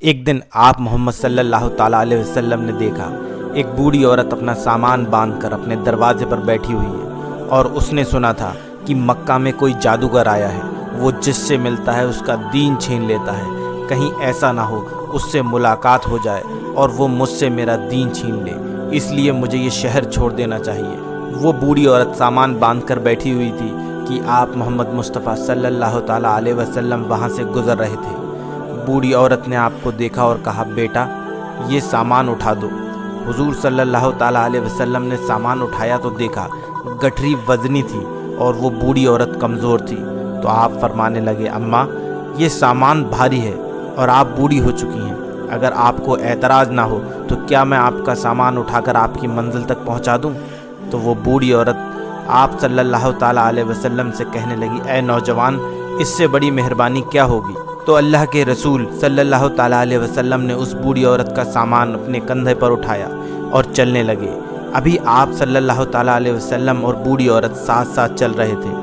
ایک دن آپ محمد صلی اللہ تعالیٰ علیہ وسلم نے دیکھا ایک بوڑھی عورت اپنا سامان باندھ کر اپنے دروازے پر بیٹھی ہوئی ہے، اور اس نے سنا تھا کہ مکہ میں کوئی جادوگر آیا ہے، وہ جس سے ملتا ہے اس کا دین چھین لیتا ہے، کہیں ایسا نہ ہو اس سے ملاقات ہو جائے اور وہ مجھ سے میرا دین چھین لے، اس لیے مجھے یہ شہر چھوڑ دینا چاہیے۔ وہ بوڑھی عورت سامان باندھ کر بیٹھی ہوئی تھی کہ آپ محمد مصطفیٰ صلی اللہ تعالیٰ علیہ وسلم وہاں سے گزر رہے تھے۔ بوڑھی عورت نے آپ کو دیکھا اور کہا، بیٹا یہ سامان اٹھا دو۔ حضور صلی اللہ تعالیٰ علیہ وسلم نے سامان اٹھایا تو دیکھا گٹھری وزنی تھی اور وہ بوڑھی عورت کمزور تھی، تو آپ فرمانے لگے، اماں یہ سامان بھاری ہے اور آپ بوڑھی ہو چکی ہیں، اگر آپ کو اعتراض نہ ہو تو کیا میں آپ کا سامان اٹھا کر آپ کی منزل تک پہنچا دوں؟ تو وہ بوڑھی عورت آپ صلی اللہ تعالیٰ علیہ وسلم سے کہنے لگی، اے نوجوان، اس سے بڑی مہربانی کیا ہوگی؟ تو اللہ کے رسول صلی اللہ تعالیٰ علیہ وسلم نے اس بوڑھی عورت کا سامان اپنے کندھے پر اٹھایا اور چلنے لگے۔ ابھی آپ صلی اللہ تعالیٰ علیہ وسلم اور بوڑھی عورت ساتھ ساتھ چل رہے تھے،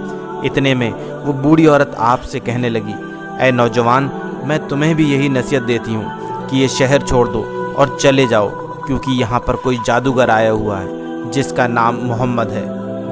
اتنے میں وہ بوڑھی عورت آپ سے کہنے لگی، اے نوجوان، میں تمہیں بھی یہی نصیحت دیتی ہوں کہ یہ شہر چھوڑ دو اور چلے جاؤ، کیونکہ یہاں پر کوئی جادوگر آیا ہوا ہے جس کا نام محمد ہے۔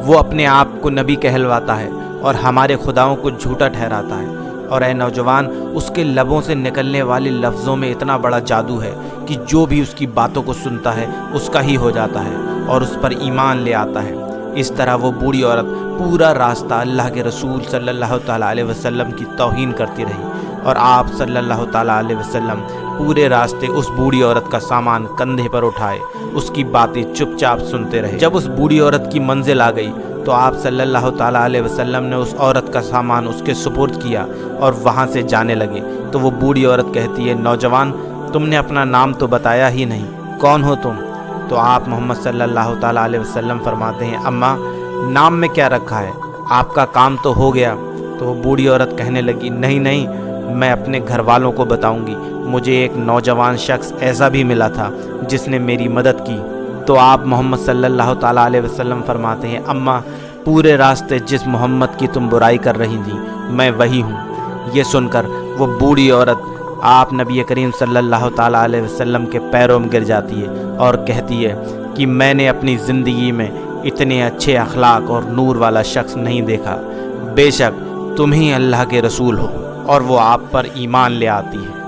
وہ اپنے آپ کو نبی کہلواتا ہے اور ہمارے خداؤں کو جھوٹا ٹھہراتا ہے، اور اے نوجوان، اس کے لبوں سے نکلنے والے لفظوں میں اتنا بڑا جادو ہے کہ جو بھی اس کی باتوں کو سنتا ہے اس کا ہی ہو جاتا ہے اور اس پر ایمان لے آتا ہے۔ اس طرح وہ بوڑھی عورت پورا راستہ اللہ کے رسول صلی اللہ تعالیٰ علیہ وسلم کی توہین کرتی رہی، اور آپ صلی اللہ تعالیٰ علیہ وسلم پورے راستے اس بوڑھی عورت کا سامان کندھے پر اٹھائے اس کی باتیں چپ چاپ سنتے رہے۔ جب اس بوڑھی عورت کی منزل آ گئی تو آپ صلی اللہ تعالیٰ علیہ وسلم نے اس عورت کا سامان اس کے سپرد کیا اور وہاں سے جانے لگے۔ تو وہ بوڑھی عورت کہتی ہے، نوجوان، تم نے اپنا نام تو بتایا ہی نہیں، کون ہو تم؟ تو آپ محمد صلی اللہ تعالیٰ علیہ وسلم فرماتے ہیں، اماں نام میں کیا رکھا ہے، آپ کا کام تو ہو گیا۔ تو وہ بوڑھی عورت کہنے لگی، نہیں، میں اپنے گھر والوں کو بتاؤں گی، مجھے ایک نوجوان شخص ایسا بھی ملا تھا جس نے میری مدد کی۔ تو آپ محمد صلی اللہ تعالیٰ علیہ وسلم فرماتے ہیں، اماں پورے راستے جس محمد کی تم برائی کر رہی تھی میں وہی ہوں۔ یہ سن کر وہ بوڑھی عورت آپ نبی کریم صلی اللہ تعالیٰ علیہ وسلم کے پیروں میں گر جاتی ہے اور کہتی ہے کہ میں نے اپنی زندگی میں اتنے اچھے اخلاق اور نور والا شخص نہیں دیکھا، بے شک تم ہی اللہ کے رسول ہو، اور وہ آپ پر ایمان لے آتی ہے۔